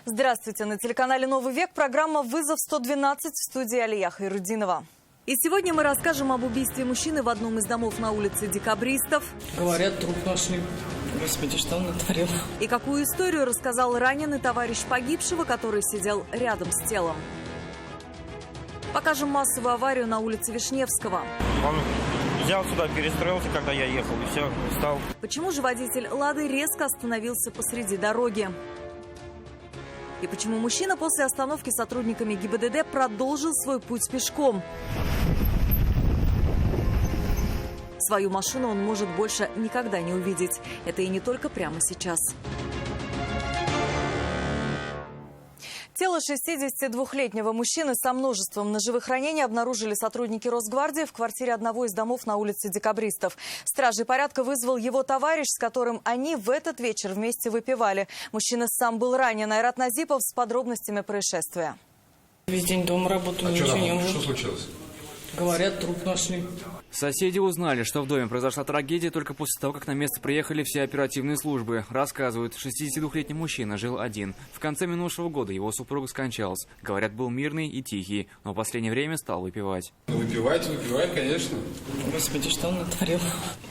Здравствуйте! На телеканале «Новый век» программа «Вызов 112» в студии Алия Хайрудинова. И сегодня мы расскажем об убийстве мужчины в одном из домов на улице Декабристов. Говорят, труп нашли. Господи, что он натворил? И какую историю рассказал раненый товарищ погибшего, который сидел рядом с телом. Покажем массовую аварию на улице Вишневского. Он взял сюда, перестроился, когда я ехал, и все, встал. Почему же водитель «Лады» резко остановился посреди дороги? И почему мужчина после остановки сотрудниками ГИБДД продолжил свой путь пешком? Свою машину он может больше никогда не увидеть. Это и не только прямо сейчас. Тело 62-летнего мужчины со множеством ножевых ранений обнаружили сотрудники Росгвардии в квартире одного из домов на улице Декабристов. Стражей порядка вызвал его товарищ, с которым они в этот вечер вместе выпивали. Мужчина сам был ранен. Айрат Назипов с подробностями происшествия. Весь день дома работаю. Что случилось? Говорят, труп нашли. Соседи узнали, что в доме произошла трагедия только после того, как на место приехали все оперативные службы. Рассказывают, 62-летний мужчина жил один. В конце минувшего года его супруга скончалась. Говорят, был мирный и тихий, но в последнее время стал выпивать. Выпивает, конечно. Господи, что он натворил?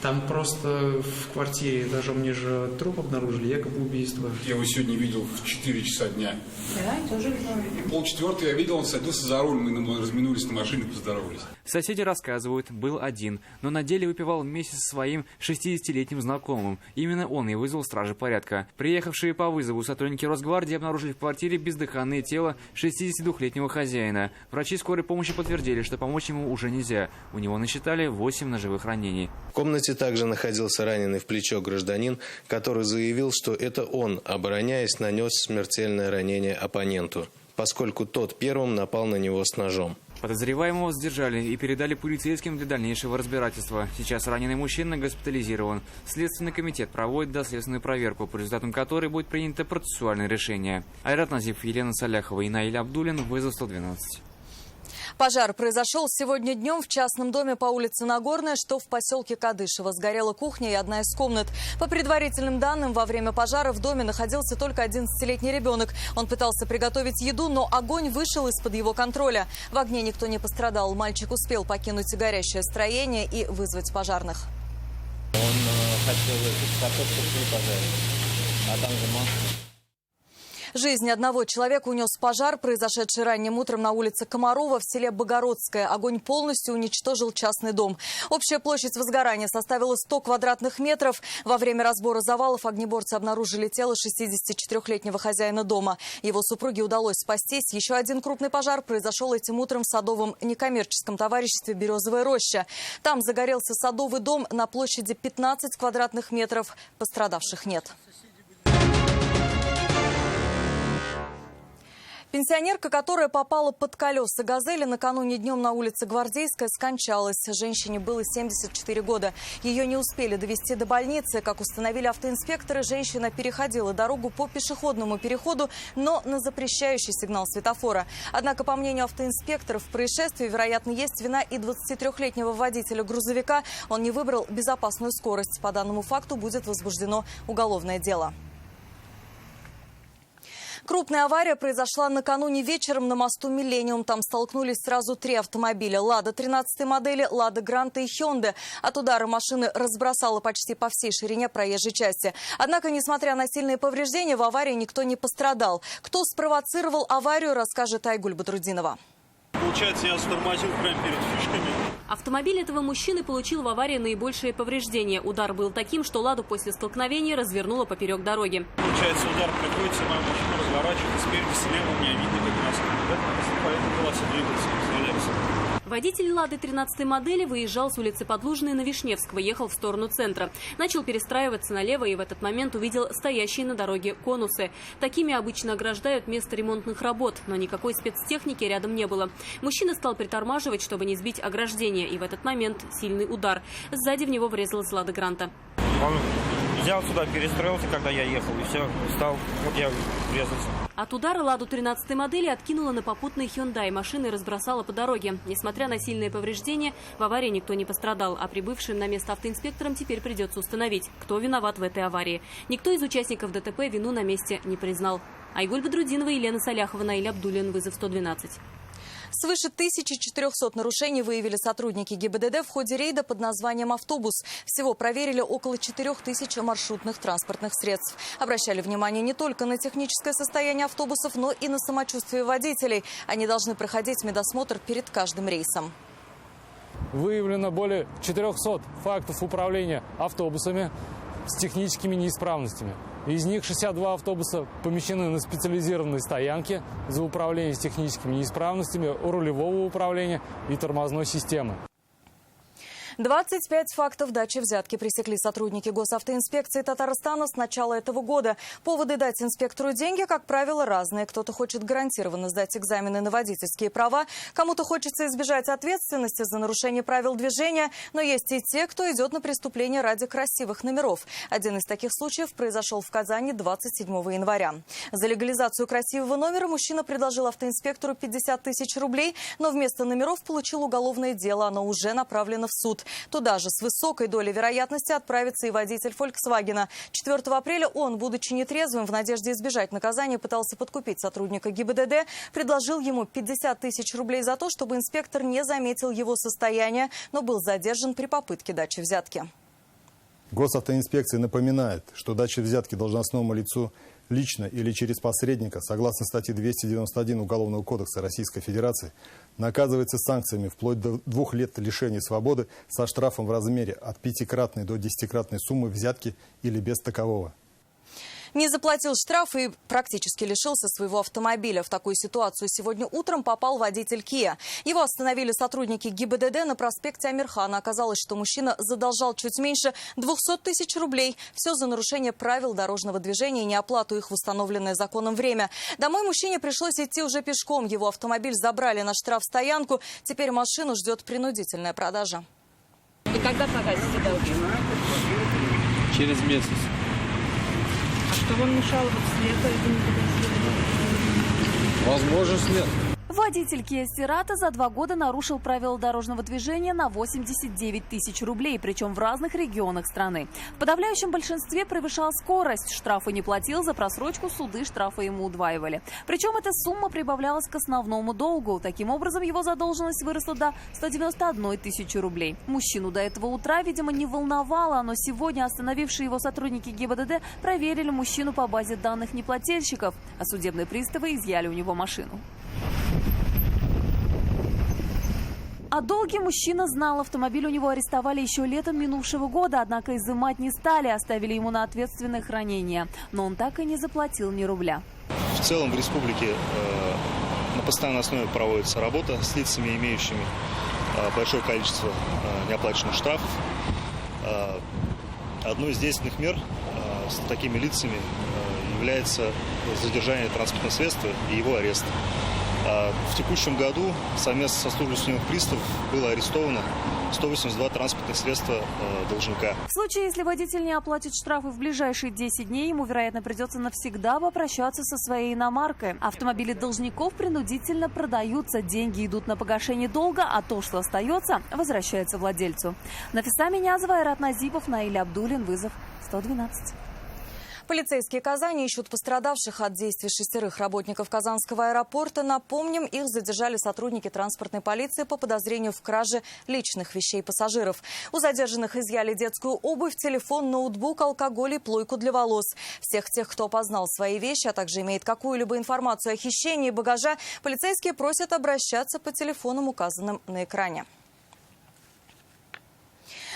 Там просто в квартире этажом ниже труп обнаружили, якобы убийство. Я его сегодня видел в 4 часа дня. Да, тоже видел. И 3:30 я видел, он садился за руль, мы разминулись на машине, поздоровались. Соседи рассказывают, был один, но на деле выпивал вместе со своим 60-летним знакомым. Именно он и вызвал стражи порядка. Приехавшие по вызову сотрудники Росгвардии обнаружили в квартире бездыханное тело 62-летнего хозяина. Врачи скорой помощи подтвердили, что помочь ему уже нельзя. У него насчитали 8 ножевых ранений. В комнате также находился раненый в плечо гражданин, который заявил, что это он, обороняясь, нанес смертельное ранение оппоненту, поскольку тот первым напал на него с ножом. Подозреваемого задержали и передали полицейским для дальнейшего разбирательства. Сейчас раненый мужчина госпитализирован. Следственный комитет проводит доследственную проверку, по результатам которой будет принято процессуальное решение. Айрат Назипов, Елена Саляхова и Наиль Абдулин. Вызов 112. Пожар произошел сегодня днем в частном доме по улице Нагорная, что в поселке Кадышево. Сгорела кухня и одна из комнат. По предварительным данным, во время пожара в доме находился только 11-летний ребенок. Он пытался приготовить еду, но огонь вышел из-под его контроля. В огне никто не пострадал. Мальчик успел покинуть горящее строение и вызвать пожарных. Он хотел картошку фри пожарить, а там же масло. Жизнь одного человека унес пожар, произошедший ранним утром на улице Комарова в селе Богородское. Огонь полностью уничтожил частный дом. Общая площадь возгорания составила 100 квадратных метров. Во время разбора завалов огнеборцы обнаружили тело 64-летнего хозяина дома. Его супруге удалось спастись. Еще один крупный пожар произошел этим утром в садовом некоммерческом товариществе «Березовая роща». Там загорелся садовый дом на площади 15 квадратных метров. Пострадавших нет. Пенсионерка, которая попала под колеса «Газели», накануне днем на улице Гвардейская скончалась. Женщине было 74 года. Ее не успели довезти до больницы. Как установили автоинспекторы, женщина переходила дорогу по пешеходному переходу, но на запрещающий сигнал светофора. Однако, по мнению автоинспекторов, в происшествии, вероятно, есть вина и 23-летнего водителя грузовика. Он не выбрал безопасную скорость. По данному факту будет возбуждено уголовное дело. Крупная авария произошла накануне вечером на мосту «Миллениум». Там столкнулись сразу 3 автомобиля: «Лада» 13-й модели, «Лада Гранта» и «Хёнде». От удара машины разбросала почти по всей ширине проезжей части. Однако, несмотря на сильные повреждения, в аварии никто не пострадал. Кто спровоцировал аварию, расскажет Айгуль Бадрудинова. Получается, я затормозил прямо перед фишками. Автомобиль этого мужчины получил в аварии наибольшие повреждения. Удар был таким, что «Ладу» после столкновения развернуло поперек дороги. Получается, удар приходится, моя машина разворачивается спереди, слева у меня видно как раз. Поэтому была двигаться, стреляться. Водитель «Лады» 13-й модели выезжал с улицы Подлужной на Вишневского, ехал в сторону центра. Начал перестраиваться налево и в этот момент увидел стоящие на дороге конусы. Такими обычно ограждают место ремонтных работ, но никакой спецтехники рядом не было. Мужчина стал притормаживать, чтобы не сбить ограждение, и в этот момент сильный удар. Сзади в него врезалась «Лада Гранта». Он взял сюда, перестроился, когда я ехал, и все, встал, вот я врезался. От удара «Ладу» 13-й модели откинула на попутный «Хёндай». Машины разбросала по дороге. Несмотря на сильные повреждения, в аварии никто не пострадал, а прибывшим на место автоинспекторам теперь придется установить, кто виноват в этой аварии. Никто из участников ДТП вину на месте не признал. Айгуль Бадрудинова, Елена Саляхова, Наиль Абдуллин. Вызов 112. Свыше 1400 нарушений выявили сотрудники ГИБДД в ходе рейда под названием «Автобус». Всего проверили около 4000 маршрутных транспортных средств. Обращали внимание не только на техническое состояние автобусов, но и на самочувствие водителей. Они должны проходить медосмотр перед каждым рейсом. Выявлено более 400 фактов управления автобусами с техническими неисправностями. Из них 62 автобуса помещены на специализированной стоянке за управление с техническими неисправностями у рулевого управления и тормозной системы. 25 фактов дачи взятки пресекли сотрудники госавтоинспекции Татарстана с начала этого года. Поводы дать инспектору деньги, как правило, разные. Кто-то хочет гарантированно сдать экзамены на водительские права, кому-то хочется избежать ответственности за нарушение правил движения, но есть и те, кто идет на преступление ради красивых номеров. Один из таких случаев произошел в Казани 27 января. За легализацию красивого номера мужчина предложил автоинспектору 50 тысяч рублей, но вместо номеров получил уголовное дело. Оно уже направлено в суд. Туда же с высокой долей вероятности отправится и водитель «Фольксвагена». 4 апреля он, будучи нетрезвым, в надежде избежать наказания, пытался подкупить сотрудника ГИБДД, предложил ему 50 тысяч рублей за то, чтобы инспектор не заметил его состояние, но был задержан при попытке дачи взятки. Госавтоинспекция напоминает, что дача взятки должностному лицу лично или через посредника, согласно статье 291 Уголовного кодекса Российской Федерации, наказывается санкциями вплоть до 2 лет лишения свободы со штрафом в размере от 5-кратной до 10-кратной суммы взятки или без такового. Не заплатил штраф и практически лишился своего автомобиля. В такую ситуацию сегодня утром попал водитель Kia. Его остановили сотрудники ГИБДД на проспекте Амирхана. Оказалось, что мужчина задолжал чуть меньше 200 тысяч рублей. Все за нарушение правил дорожного движения и неоплату их в установленное законом время. Домой мужчине пришлось идти уже пешком. Его автомобиль забрали на штрафстоянку. Теперь машину ждет принудительная продажа. И когда погасите долги? Через месяц. Что вам мешало вот с лета это не погасить? Возможность нет. Водитель Kia Cerato за 2 года нарушил правила дорожного движения на 89 тысяч рублей, причем в разных регионах страны. В подавляющем большинстве превышал скорость, штрафы не платил, за просрочку суды штрафы ему удваивали. Причем эта сумма прибавлялась к основному долгу. Таким образом, его задолженность выросла до 191 тысячи рублей. Мужчину до этого утра, видимо, не волновало, но сегодня остановившие его сотрудники ГИБДД проверили мужчину по базе данных неплательщиков, а судебные приставы изъяли у него машину. О долге мужчина знал. Автомобиль у него арестовали еще летом минувшего года, однако изымать не стали, оставили ему на ответственное хранение. Но он так и не заплатил ни рубля. В целом в республике на постоянной основе проводится работа с лицами, имеющими большое количество неоплаченных штрафов. Одной из действенных мер с такими лицами является задержание транспортного средства и его арест. В текущем году совместно со службой судебных приставов было арестовано 182 транспортных средства должника. В случае, если водитель не оплатит штрафы в ближайшие 10 дней, ему, вероятно, придется навсегда попрощаться со своей иномаркой. Автомобили должников принудительно продаются, деньги идут на погашение долга, а то, что остается, возвращается владельцу. Нафиса Минязова, Айрат Назипов, Наиль Абдуллин. Вызов 112. Полицейские Казани ищут пострадавших от действий 6 работников Казанского аэропорта. Напомним, их задержали сотрудники транспортной полиции по подозрению в краже личных вещей пассажиров. У задержанных изъяли детскую обувь, телефон, ноутбук, алкоголь и плойку для волос. Всех тех, кто опознал свои вещи, а также имеет какую-либо информацию о хищении багажа, полицейские просят обращаться по телефонам, указанным на экране.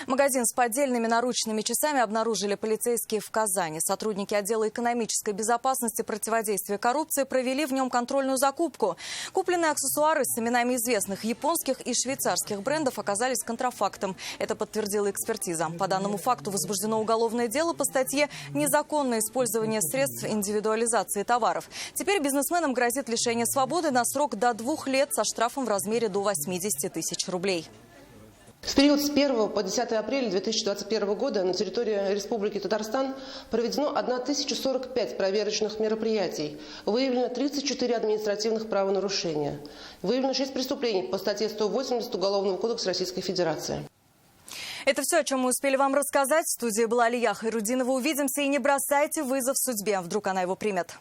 Магазин с поддельными наручными часами обнаружили полицейские в Казани. Сотрудники отдела экономической безопасности и противодействия коррупции провели в нем контрольную закупку. Купленные аксессуары с именами известных японских и швейцарских брендов оказались контрафактом. Это подтвердила экспертиза. По данному факту возбуждено уголовное дело по статье «Незаконное использование средств индивидуализации товаров». Теперь бизнесменам грозит лишение свободы на срок до 2 лет со штрафом в размере до 80 тысяч рублей. В период с 1 по 10 апреля 2021 года на территории Республики Татарстан проведено 1045 проверочных мероприятий. Выявлено 34 административных правонарушения. Выявлено 6 преступлений по статье 180 Уголовного кодекса Российской Федерации. Это все, о чем мы успели вам рассказать. В студии была Алия Хайрудинова. Увидимся и не бросайте вызов судьбе. Вдруг она его примет.